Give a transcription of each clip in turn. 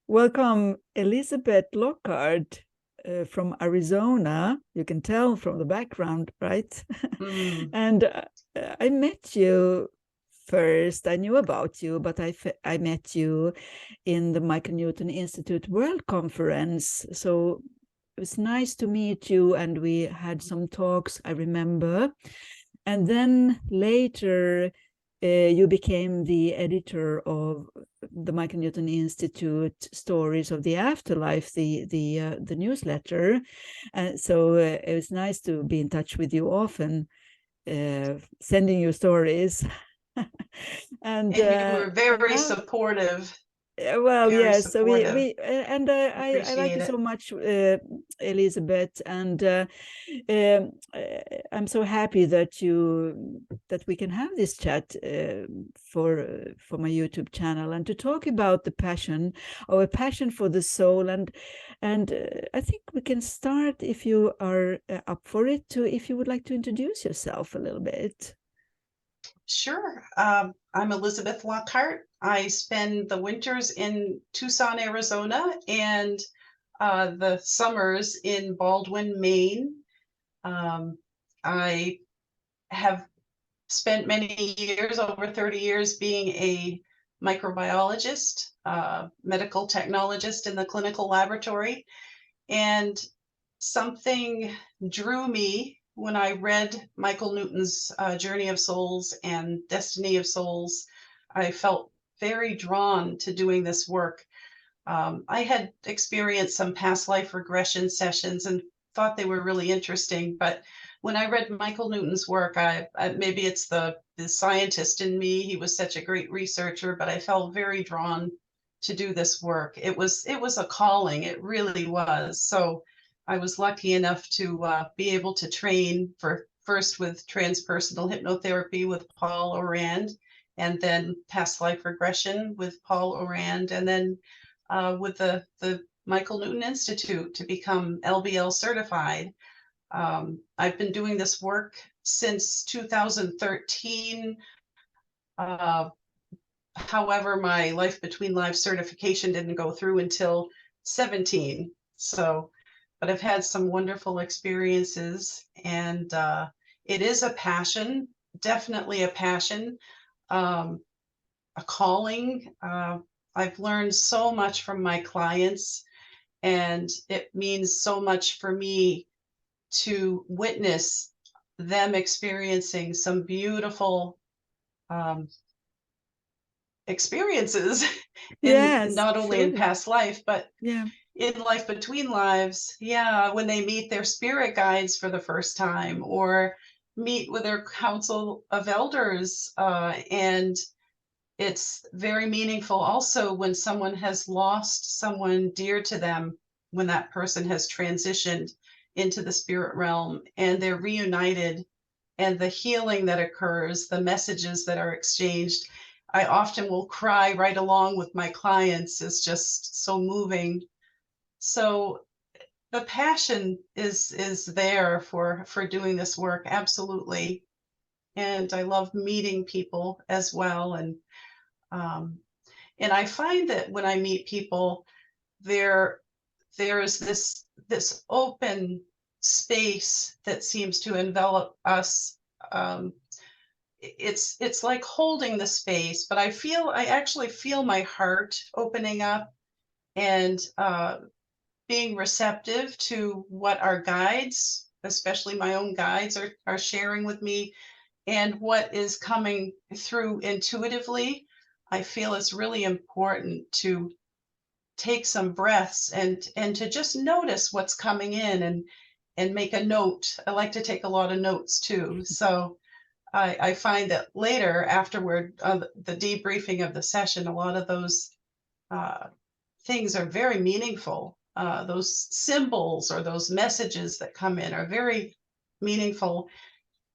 Welcome, Elizabeth Lockhart from Arizona. You can tell from the background, right? Mm. And I met you first. I knew about you, but I met you in the Michael Newton Institute World Conference. So it was nice to meet you, and we had some talks, I remember. And then later, you became the editor of the Michael Newton Institute Stories of the Afterlife, the newsletter. So it was nice to be in touch with you often, sending you stories. And you were very Now, supportive, well, very yes. So supportive. and I like Appreciate you so it. much, Elizabeth, and I'm so happy that we can have this chat for my YouTube channel and to talk about the passion, our passion for the soul, and I think we can start, if you are up for it, to if you would like to introduce yourself a little bit. Sure. I'm Elizabeth Lockhart. I spend the winters in Tucson, Arizona, and the summers in Baldwin, Maine. I have spent many years, over 30 years, being a microbiologist, medical technologist in the clinical laboratory. And something drew me when I read Michael Newton's Journey of Souls and Destiny of Souls. I felt very drawn to doing this work. I had experienced some past life regression sessions and thought they were really interesting, but when I read Michael Newton's work, maybe it's the scientist in me. He was such a great researcher, but I felt very drawn to do this work. It was a calling. It really was. So I was lucky enough to be able to train first with transpersonal hypnotherapy with Paul Aurand, and then past life regression with Paul Aurand, and then with the Michael Newton Institute to become LBL certified. I've been doing this work since 2013. However, my Life Between Lives certification didn't go through until 17. So, but I've had some wonderful experiences, and it is a passion, definitely a passion, a calling. I've learned so much from my clients, and it means so much for me to witness them experiencing some beautiful um, experiences in Yes, not only in sure. past life, but Yeah. in life between lives. Yeah, when they meet their spirit guides for the first time, or meet with their council of elders, and it's very meaningful also when someone has lost someone dear to them, when that person has transitioned into the spirit realm and they're reunited, and the healing that occurs, the messages that are exchanged. I often will cry right along with my clients. It's just so moving. So the passion is there for doing this work, absolutely. And I love meeting people as well. Um, and I find that when I meet people, there there's this open space that seems to envelop us. Um, it's like holding the space, but I actually feel my heart opening up, and being receptive to what our guides, especially my own guides, are sharing with me, and what is coming through intuitively. I feel it's really important to take some breaths and to just notice what's coming in, and make a note. I like to take a lot of notes too. So I find that later, afterward, the debriefing of the session, a lot of those uh, things are very meaningful. Those symbols or those messages that come in are very meaningful.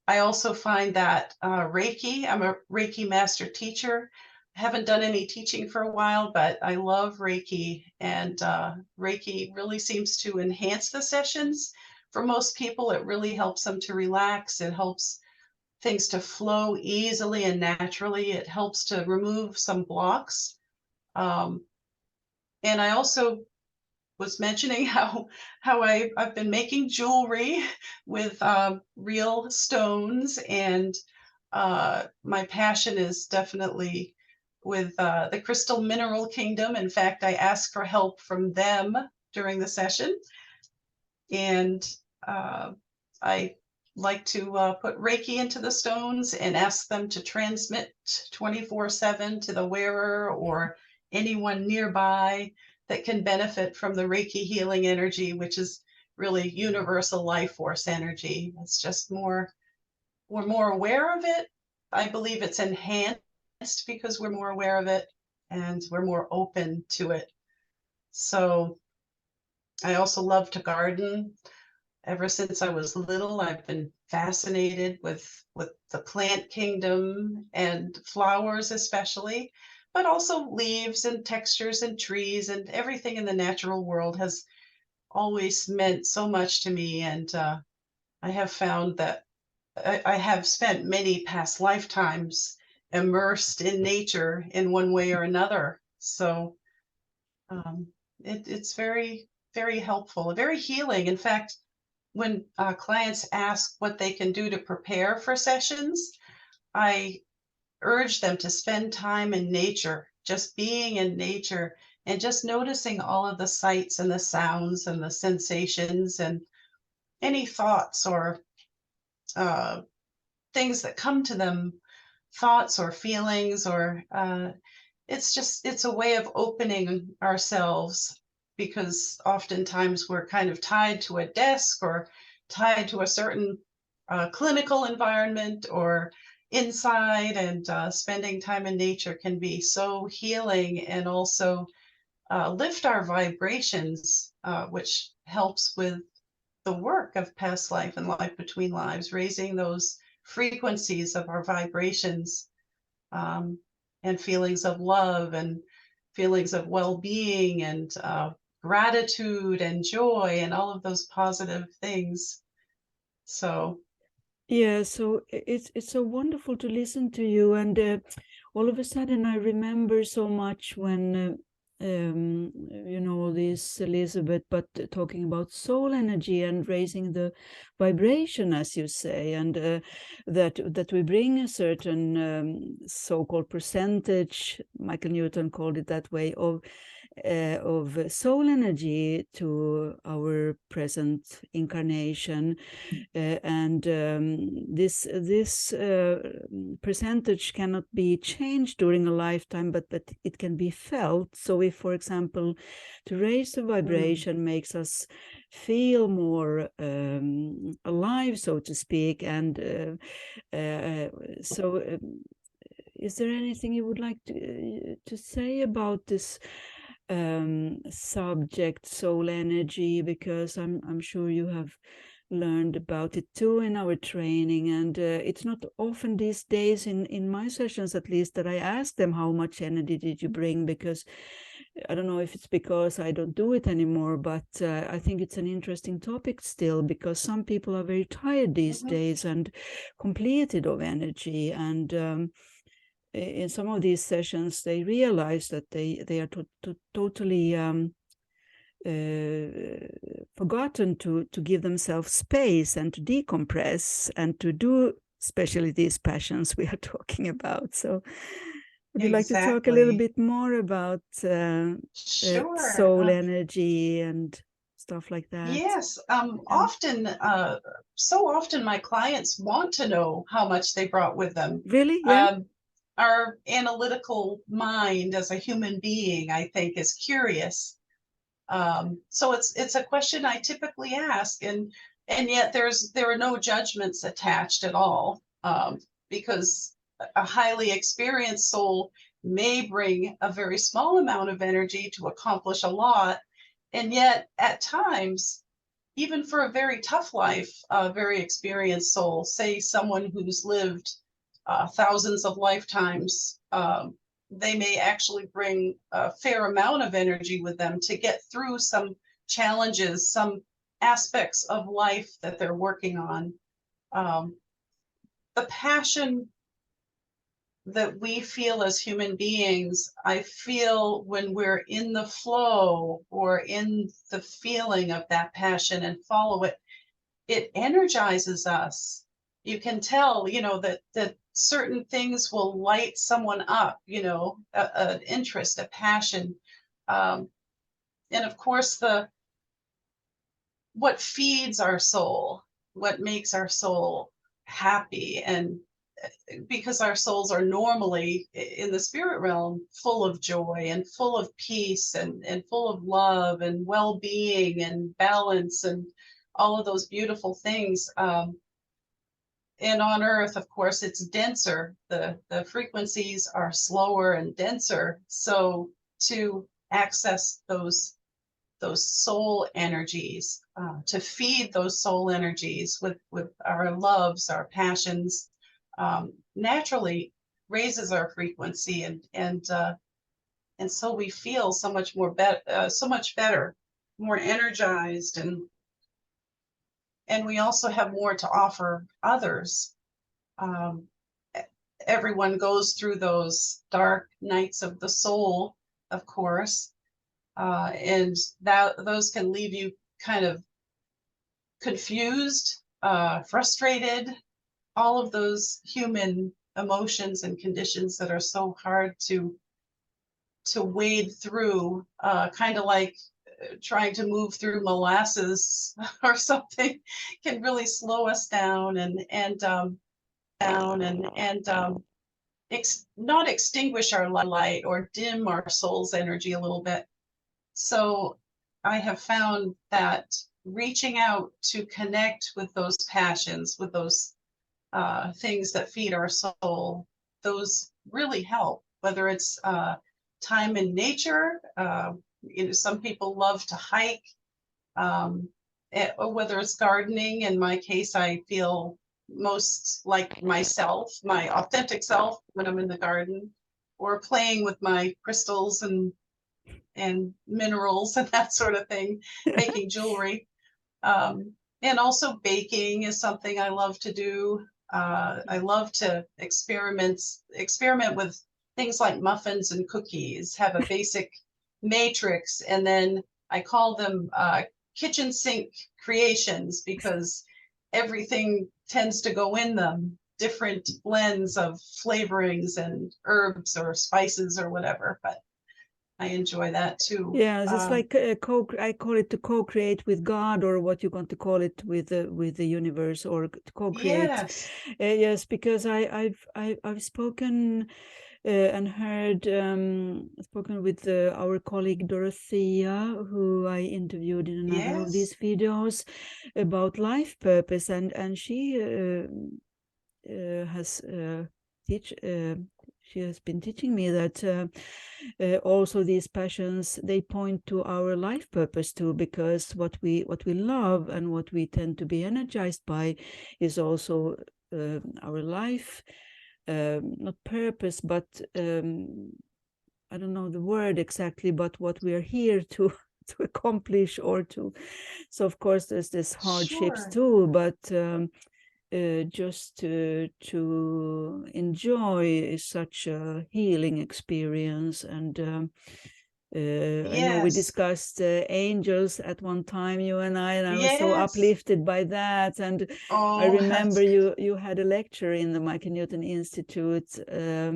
I also find that Reiki, I'm a Reiki Master teacher. I haven't done any teaching for a while, but I love Reiki, and Reiki really seems to enhance the sessions. For most people, it really helps them to relax. It helps things to flow easily and naturally. It helps to remove some blocks. Um, And I also was mentioning how I've been making jewelry with real stones, and my passion is definitely with the crystal mineral kingdom. In fact, I asked for help from them during the session, and I like to put Reiki into the stones and ask them to transmit 24/7 to the wearer or anyone nearby that can benefit from the Reiki healing energy, which is really universal life force energy. It's just we're more aware of it. I believe it's enhanced because we're more aware of it and we're more open to it. So I also love to garden. Ever since I was little, I've been fascinated with the plant kingdom and flowers especially, but also leaves and textures and trees, and everything in the natural world has always meant so much to me. And I have found that I have spent many past lifetimes immersed in nature in one way or another. So um, it's very, very helpful, very healing. In fact, when clients ask what they can do to prepare for sessions, I urge them to spend time in nature, just being in nature and just noticing all of the sights and the sounds and the sensations and any thoughts or uh, things that come to them, thoughts or feelings, or it's a way of opening ourselves, because oftentimes we're kind of tied to a desk or tied to a certain clinical environment or inside, and spending time in nature can be so healing and also lift our vibrations, which helps with the work of past life and life between lives, raising those frequencies of our vibrations, um, and feelings of love and feelings of well-being and gratitude and joy and all of those positive things. So Yeah, so it's so wonderful to listen to you, and all of a sudden I remember so much when this Elizabeth, but talking about soul energy and raising the vibration, as you say, and that we bring a certain so-called percentage, Michael Newton called it that way, of soul energy to our present incarnation. And this percentage cannot be changed during a lifetime, but it can be felt. So if, for example, to raise the vibration makes us feel more alive, so to speak, and is there anything you would like to say about this subject, soul energy? Because I'm sure you have learned about it too in our training, and it's not often these days, in my sessions at least, that I ask them how much energy did you bring, because I don't know if it's because I don't do it anymore, but I think it's an interesting topic still, because some people are very tired these days and completed of energy, and in some of these sessions they realize that they are totally forgotten to give themselves space and to decompress and to do especially these passions we are talking about. So would you like to talk a little bit more about sure. soul energy and stuff like that? Yes. Often, so often my clients want to know how much they brought with them. Really? Yeah. Our analytical mind as a human being, I think, is curious. So it's a question I typically ask, and yet there are no judgments attached at all, because a highly experienced soul may bring a very small amount of energy to accomplish a lot, and yet at times, even for a very tough life, a very experienced soul, say someone who's lived thousands of lifetimes, they may actually bring a fair amount of energy with them to get through some challenges, some aspects of life that they're working on. The passion that we feel as human beings, I feel when we're in the flow or in the feeling of that passion and follow it, it energizes us. You can tell, that certain things will light someone up, an interest, a passion. And of course, what feeds our soul, what makes our soul happy, and because our souls are normally in the spirit realm full of joy and full of peace and full of love and well-being and balance and all of those beautiful things. And on earth, of course, it's denser. The frequencies are slower and denser. So to access those soul energies, to feed those soul energies with our loves, our passions, naturally raises our frequency, and so we feel so much so much better, more energized, and we also have more to offer others. Um, Everyone goes through those dark nights of the soul, of course, and those can leave you kind of confused, frustrated, all of those human emotions and conditions that are so hard to wade through, kind of like trying to move through molasses or something, can really slow us down not extinguish our light or dim our soul's energy a little bit. So I have found that reaching out to connect with those passions, with those things that feed our soul, those really help, whether it's time in nature. Some people love to hike, or whether it's gardening. In my case, I feel most like myself, my authentic self, when I'm in the garden, or playing with my crystals and minerals and that sort of thing, making jewelry. And also baking is something I love to do. I love to experiment with things like muffins and cookies, have a basic matrix, and then I call them kitchen sink creations, because everything tends to go in them, different blends of flavorings and herbs or spices or whatever, but I enjoy that too. Yes, it's like I call it to co-create with God, or what you're going to call it with the universe, or to co-create. Yes. Yes, because I've spoken and heard spoken with our colleague Dorothea, who I interviewed in another of these videos, about life purpose, and she has she has been teaching me that also these passions, they point to our life purpose too, because what we love and what we tend to be energized by is also our life, not purpose, but I don't know the word exactly, but what we are here to accomplish, or to. So of course there's this hardships too, but just to enjoy such a healing experience. And I know we discussed angels at one time, you and I was so uplifted by that. And I remember you had a lecture in the Michael Newton Institute, a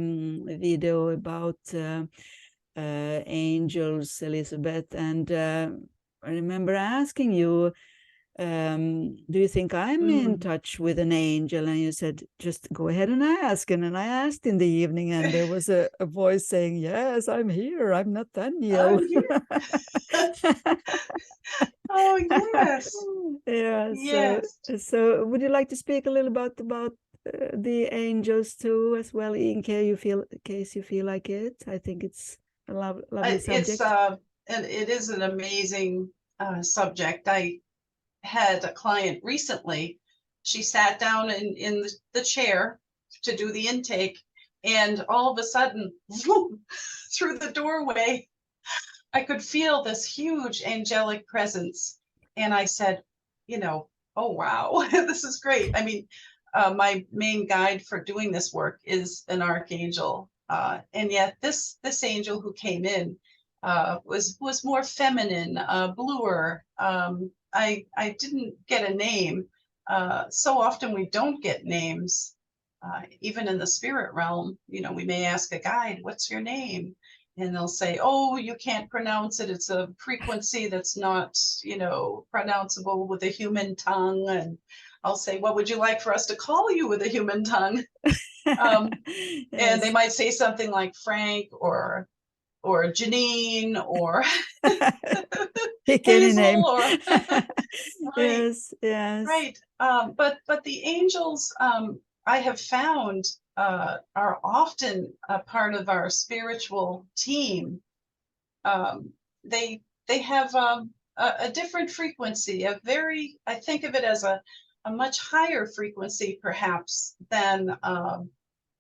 video about angels, Elizabeth, and I remember asking you, do you think I'm in touch with an angel? And you said, just go ahead and ask. And then I asked in the evening, and there was a voice saying, yes, I'm here. I'm Nathaniel. I'm here. Oh, yes. Yeah. Yes. So would you like to speak a little about the angels too, as well, in case you feel like it? I think it's a lovely subject. And it is an amazing subject. I had a client recently. She sat down in the chair to do the intake, and all of a sudden, whoop, through the doorway, I could feel this huge angelic presence. And I said, oh, wow, this is great. I mean, my main guide for doing this work is an archangel. And yet this angel who came in was more feminine, bluer. I didn't get a name. So often we don't get names, even in the spirit realm. You know, we may ask a guide, "What's your name?" And they'll say, "Oh, you can't pronounce it. It's a frequency that's not, you know, pronounceable with a human tongue." And I'll say, "What would you like for us to call you with a human tongue?" And they Yes. might say something like Frank or Janine or Pick any name. Hazel or right, Yes, yes. right. But the angels, I have found, are often a part of our spiritual team. They have a different frequency, I think of it as a much higher frequency perhaps than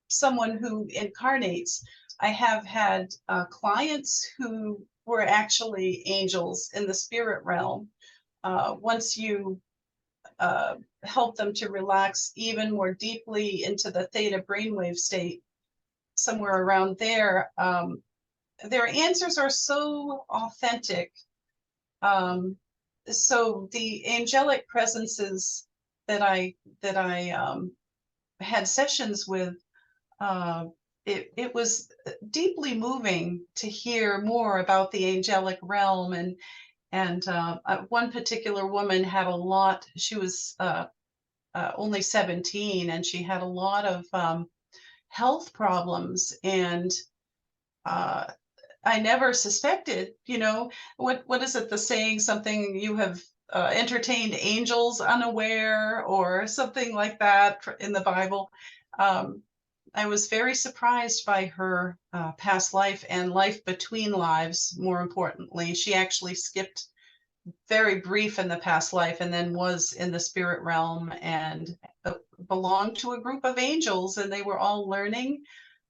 someone who incarnates. I have had clients who were actually angels in the spirit realm. Once you help them to relax even more deeply into the theta brainwave state, somewhere around there, their answers are so authentic. So the angelic presences that I had sessions with, it was deeply moving to hear more about the angelic realm. And one particular woman had a lot. She was only 17, and she had a lot of health problems. And I never suspected, you know, what is it, the saying, something, you have entertained angels unaware, or something like that in the Bible. I was very surprised by her past life and life between lives. More importantly, she actually skipped very brief in the past life and then was in the spirit realm and belonged to a group of angels, and they were all learning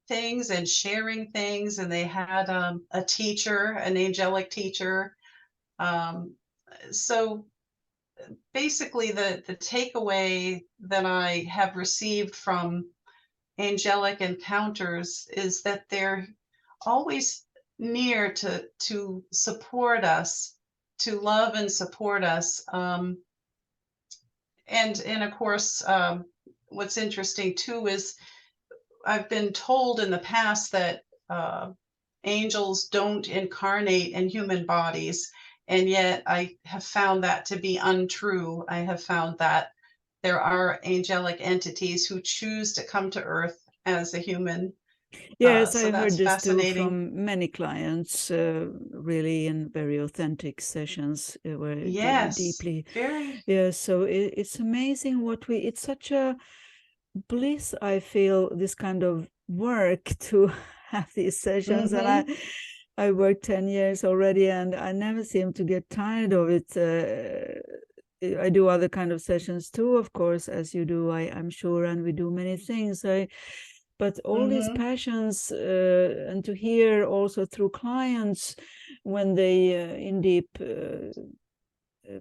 things and sharing things, and they had a teacher, an angelic teacher. So basically the takeaway that I have received from angelic encounters is that they're always near to support us, to love and support us. And of course, what's interesting too is I've been told in the past that angels don't incarnate in human bodies, and yet I have found that to be untrue. I have found that there are angelic entities who choose to come to Earth as a human. Yes, So I heard that's this too fascinating. from many clients, really in very authentic sessions where they Yes, deeply, very. yeah, so it's amazing it's such a bliss, I feel, this kind of work to have these sessions. And Mm-hmm. I worked 10 years already, and I never seem to get tired of it. I do other kind of sessions too, of course, as you do, I'm sure, and we do many things. But all these Mm-hmm. passions, and to hear also through clients when they in deep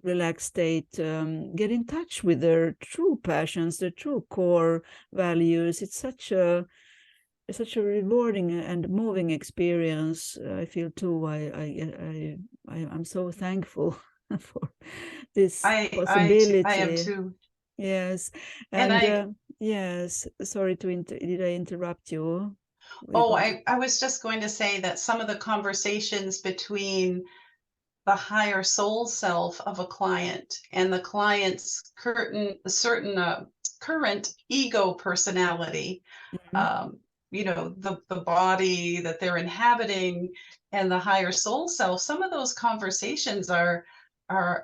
relaxed state get in touch with their true passions, their true core values. It's such a rewarding and moving experience. I feel too. I'm so thankful for this I am possibility. too. Yes, And and yes. Sorry to did I interrupt you? Were you oh, going to? I was just going to say that some of the conversations between the higher soul self of a client and the client's certain current ego personality, Mhm. um, you know, the body that they're inhabiting and the higher soul self, some of those conversations are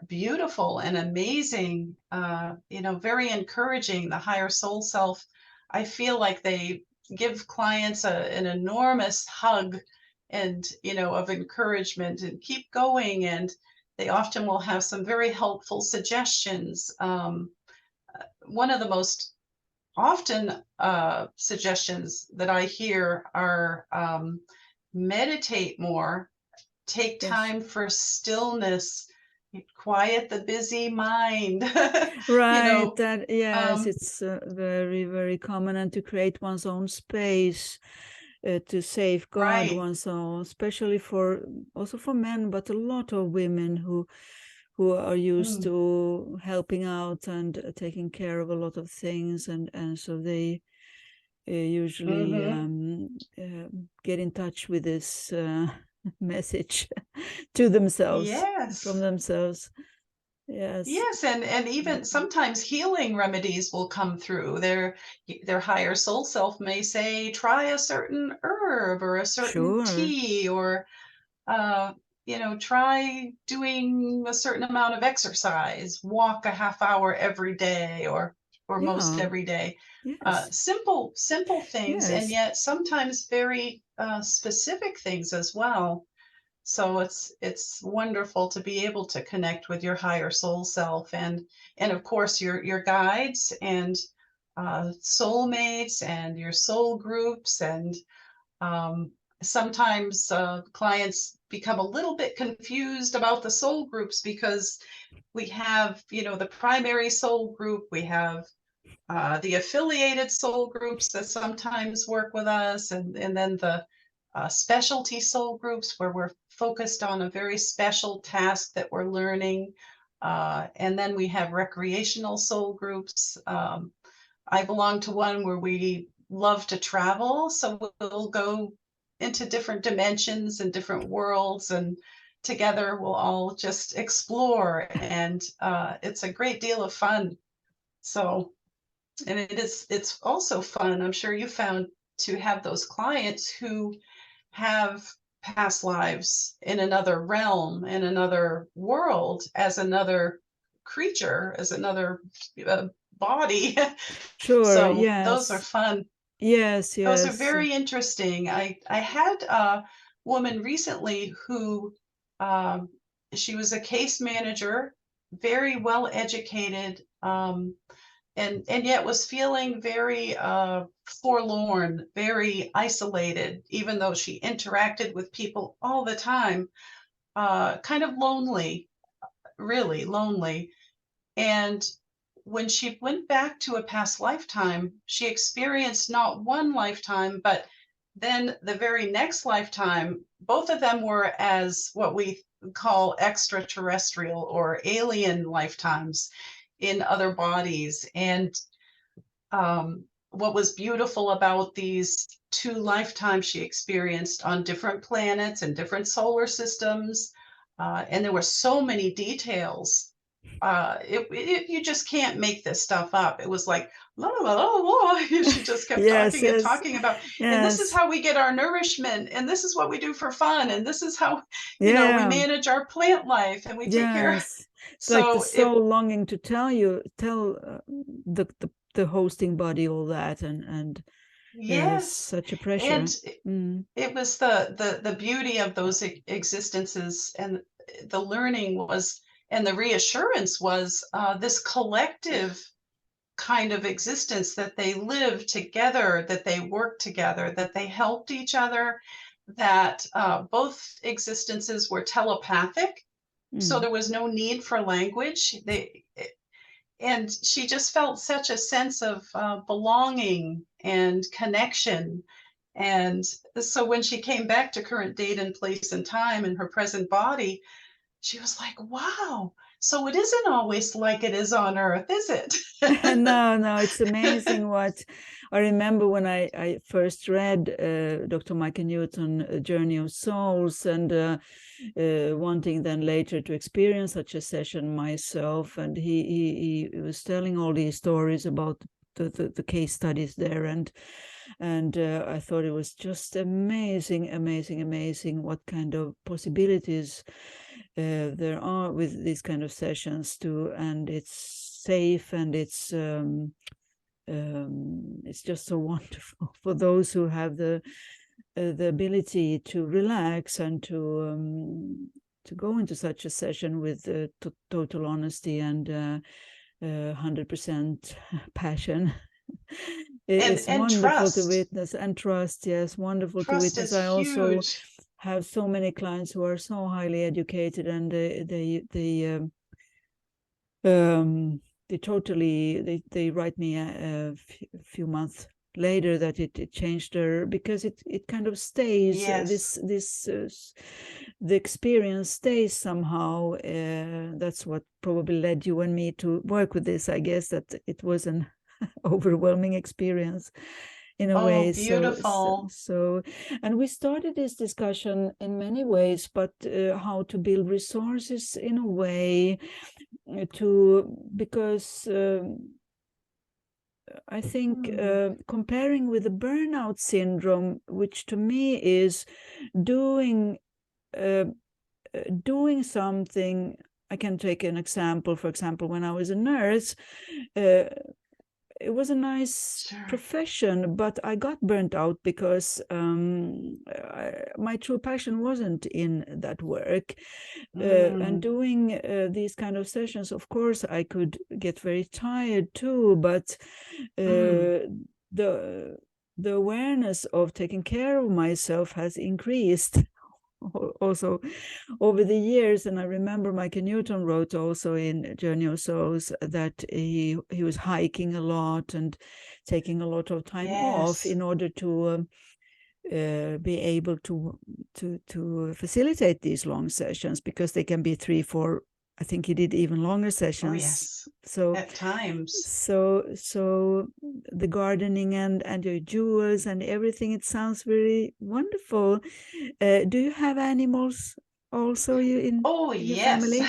beautiful and amazing, you know, very encouraging. The higher soul self, I feel like they give clients an enormous hug, and you know, of encouragement and keep going. And they often will have some very helpful suggestions. One of the most often suggestions that I hear are meditate more, take Yes. time for stillness, quiet the busy mind. Right. That, yes, Um, it's very, very common, and to create one's own space, to safeguard right. one's own, especially also for men, but a lot of women who are used Mm, to helping out and taking care of a lot of things, and so they usually hmm. get in touch with this message to themselves, from Yes. themselves. Yes. Yes, and even sometimes healing remedies will come through. Their higher soul self may say, try a certain herb or a certain Sure. tea, or uh, try doing a certain amount of exercise, walk a half hour every day, or most Yeah. every day. Yes. Simple things, and Yes. yet sometimes very specific things as well. So it's wonderful to be able to connect with your higher soul self, and of course your guides and soulmates and your soul groups. And um, sometimes clients become a little bit confused about the soul groups, because we have, the primary soul group, we have the affiliated soul groups that sometimes work with us, and then the specialty soul groups where we're focused on a very special task that we're learning. And then we have recreational soul groups. I belong to one where we love to travel, so we'll go into different dimensions and different worlds, and together we'll all just explore, and it's a great deal of fun. So, and it's also fun, I'm sure you found, to have those clients who have past lives in another realm, in another world, as another creature, as another uh, body. Sure. So those are Yes. fun. Yes. Those are Yes. very interesting. I had a woman recently who, um, she was a case manager, very well educated, and yet was feeling very forlorn, very isolated, even though she interacted with people all the time, kind of lonely, really lonely. And when she went back to a past lifetime, she experienced not one lifetime, but then the very next lifetime, both of them were as what we call extraterrestrial or alien lifetimes in other bodies. And what was beautiful about these two lifetimes she experienced on different planets and different solar systems, and there were so many details. You just can't make this stuff up. It was like, la la la la. She just kept Yes. talking and Yes. talking about, and this is Yes. how we get our nourishment, and this is what we do for fun, and this is how, we Yeah. manage our plant life, and we take care. Yes. It's like the So it, soul longing to tell the hosting body all that, and yes, yes, such a and pressure. Mm. it was the beauty of those existences, and the learning was, and the reassurance was, this collective kind of existence, that they lived together, that they worked together, that they helped each other, that both existences were telepathic, so Mm. there was no need for language. And she just felt such a sense of belonging and connection. And so when she came back to current date and place and time in her present body, she was like, wow, so it isn't always like it is on Earth, is it? No, no, it's amazing what I remember when I first read Dr. Michael Newton, A Journey of Souls, and wanting then later to experience such a session myself. And he was telling all these stories about the case studies there, and I thought it was just amazing, amazing, amazing what kind of possibilities there are with these kind of sessions too, and it's safe, and it's just so wonderful for those who have the ability to relax and to go into such a session with total honesty and 100% passion. and It's and wonderful to trust. witness, and trust. Yes, wonderful to Trust witness. is I also huge. have so many clients who are so highly educated, and they write me a few months later that it changed their, because it kind of stays, Yes. the experience stays somehow. That's what probably led you and me to work with this, I guess, that it was an overwhelming experience in a Oh, way. beautiful. And we started this discussion in many ways, but how to build resources in a way because I think comparing with the burnout syndrome, which to me is doing something. I can take an example. For example, when I was a nurse, it was a nice profession, but I got burnt out because my true passion wasn't in that work. And doing these kind of sessions, of course, I could get very tired too, but the awareness of taking care of myself has increased also over the years. And I remember Michael Newton wrote also in Journey of Souls that he was hiking a lot and taking a lot of time off in order to be able to facilitate these long sessions, because they can be 3-4, I think he did even longer sessions. Oh, yes. So at times. So the gardening and your jewels and everything, it sounds very wonderful. Do you have animals also in your family?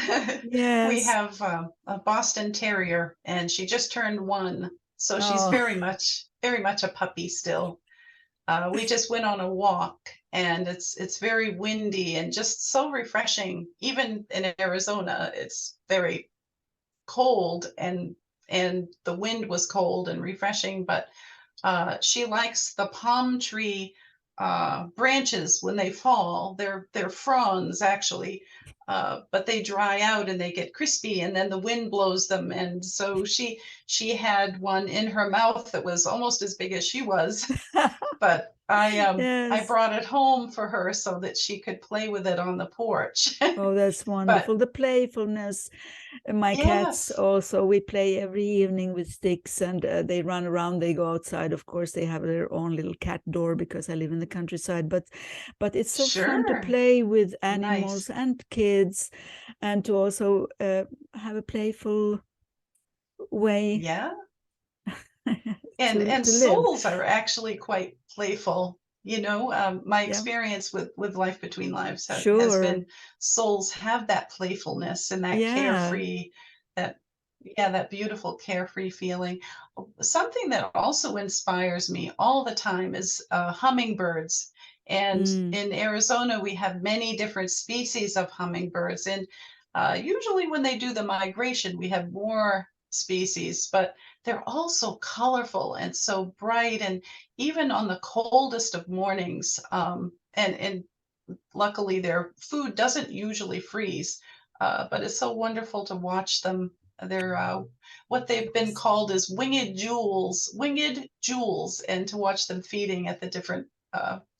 Yes. We have a Boston Terrier, and she just turned 1, so she's very much a puppy still. We just went on a walk, and it's very windy and just so refreshing. Even in Arizona, it's very cold, and the wind was cold and refreshing, but she likes the palm tree branches when they fall. They're fronds, actually, but they dry out and they get crispy, and then the wind blows them. And so she had one in her mouth that was almost as big as she was, but I brought it home for her so that she could play with it on the porch. Oh, that's wonderful. The playfulness. My cats also, we play every evening with sticks, and they run around, they go outside. Of course, they have their own little cat door because I live in the countryside, but it's so fun to play with animals and kids, and to also have a playful way. And souls are actually quite playful. My experience with Life Between Lives has been souls have that playfulness and that carefree, that beautiful carefree feeling. Something that also inspires me all the time is hummingbirds. And in Arizona, we have many different species of hummingbirds. And usually when they do the migration, we have more species, but they're all so colorful and so bright. And even on the coldest of mornings, and luckily their food doesn't usually freeze, but it's so wonderful to watch them. They're what they've been called is winged jewels, and to watch them feeding at the different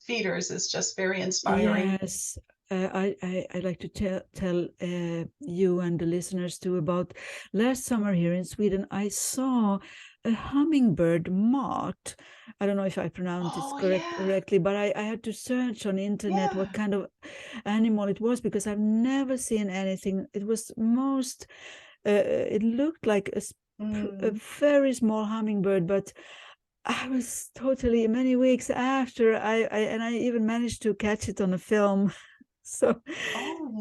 feeders is just very inspiring. Yes. I'd like to tell you and the listeners too about last summer here in Sweden. I saw a hummingbird moth. I don't know if I pronounced it correctly, but I had to search on the internet what kind of animal it was, because I've never seen anything. It was it looked like a very small hummingbird, but I was totally many weeks after I even managed to catch it on a film. So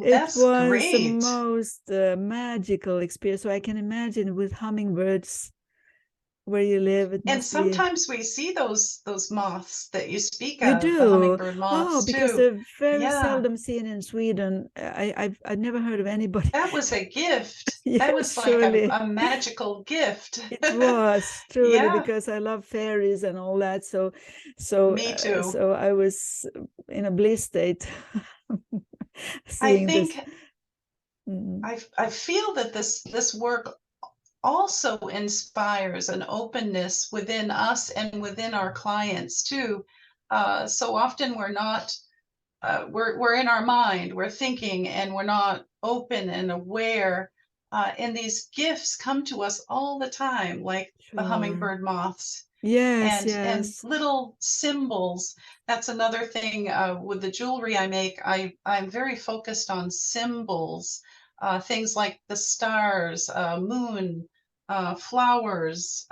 it was the most magical experience. So I can imagine with hummingbirds where you live, it And must be. sometimes we see those moths that you speak You of, the do? hummingbird Oh, moths because too. they're very seldom seen in Sweden. I've never heard of anybody. That was a gift. That Yes, was like surely. a magical gift. It was truly, because I love fairies and all that. Me too. So I was in a bliss state I seeing think this. I feel that this work also inspires an openness within us and within our clients too. So often we're not we're in our mind, we're thinking, and we're not open and aware. And these gifts come to us all the time, like the Sure. hummingbird moths Yes, and yes. little symbols. That's another thing with the jewelry I make. I'm very focused on symbols, things like the stars, moon, flowers,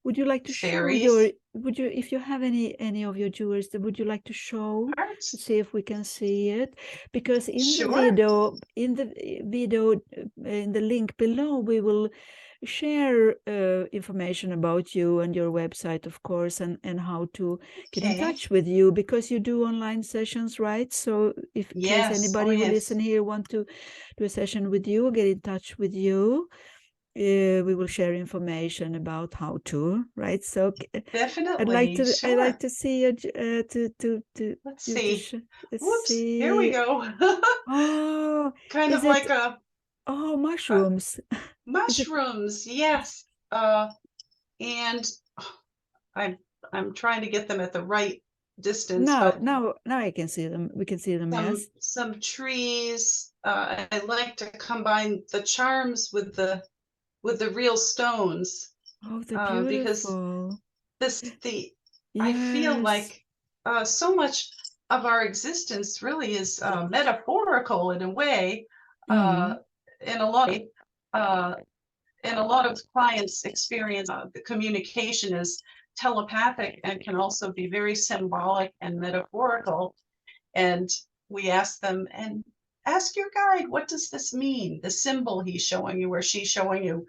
Would you like to show your, fairies, would you, if you have any of your jewelry, would you like to show, to hearts. see if we can see it? Because Sure. in the video, in the link below, we will share information about you and your website, of course, and how to get in Okay. touch with you, because you do online sessions, right? So if in case Yes. Oh, anybody who yes. listen here want to do a session with you, get in touch with you. We will share information about how to, right? So Definitely. I'd like Sure. to see you to Let's you to see. let's Whoops. Here we see. go. Oh, Kind is of it? like a Oh, uh, mushrooms. Is it? mushrooms. Yes. And I'm I'm trying to get them at the right distance, but Now I can see them. We can see them. Yes. some trees. I like to combine the charms with the real stones, Oh, they're because beautiful. the I feel Yes. like so much of our existence really is metaphorical in a way, uh, Mm. in a lot of uh, and a lot of clients experience the communication is telepathic and can also be very symbolic and metaphorical. And we ask them, and ask your guide, what does this mean? The symbol he's showing you or she's showing you.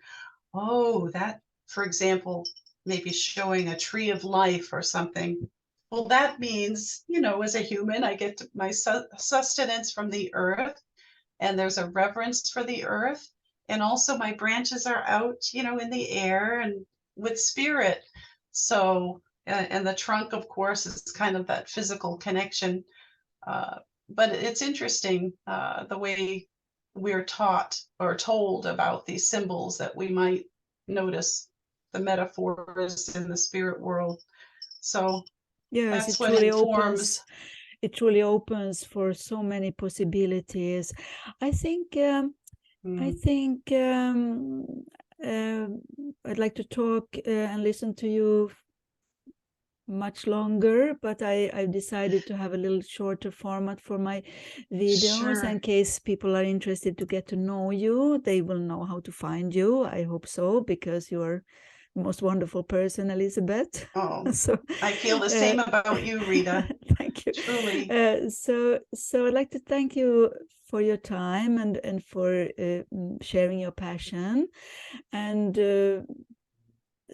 Oh, that, for example, maybe showing a tree of life or something. Well, that means, as a human, I get my sustenance from the earth, and there's a reverence for the earth. And also, my branches are out, in the air and with spirit. So, and the trunk, of course, is kind of that physical connection. Uh, but it's interesting the way we're taught or told about these symbols that we might notice the metaphors in the spirit world. So Yes, that's what informs. it truly opens for so many possibilities. I think I Mm, think I'd like to talk and listen to you much longer, but I've decided to have a little shorter format for my videos in sure. case people are interested to get to know you. They will know how to find you. I hope so, because you're the most wonderful person, Elizabeth. Oh, So I feel the uh, same about you, Rita. thank you. Truly. So I'd like to thank you for your time and for sharing your passion. And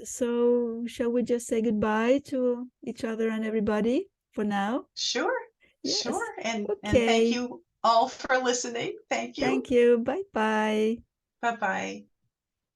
so shall we just say goodbye to each other and everybody for now? Sure. Yes. Sure. And thank Okay. you all for listening. Thank you. Thank you. Bye bye. Bye bye.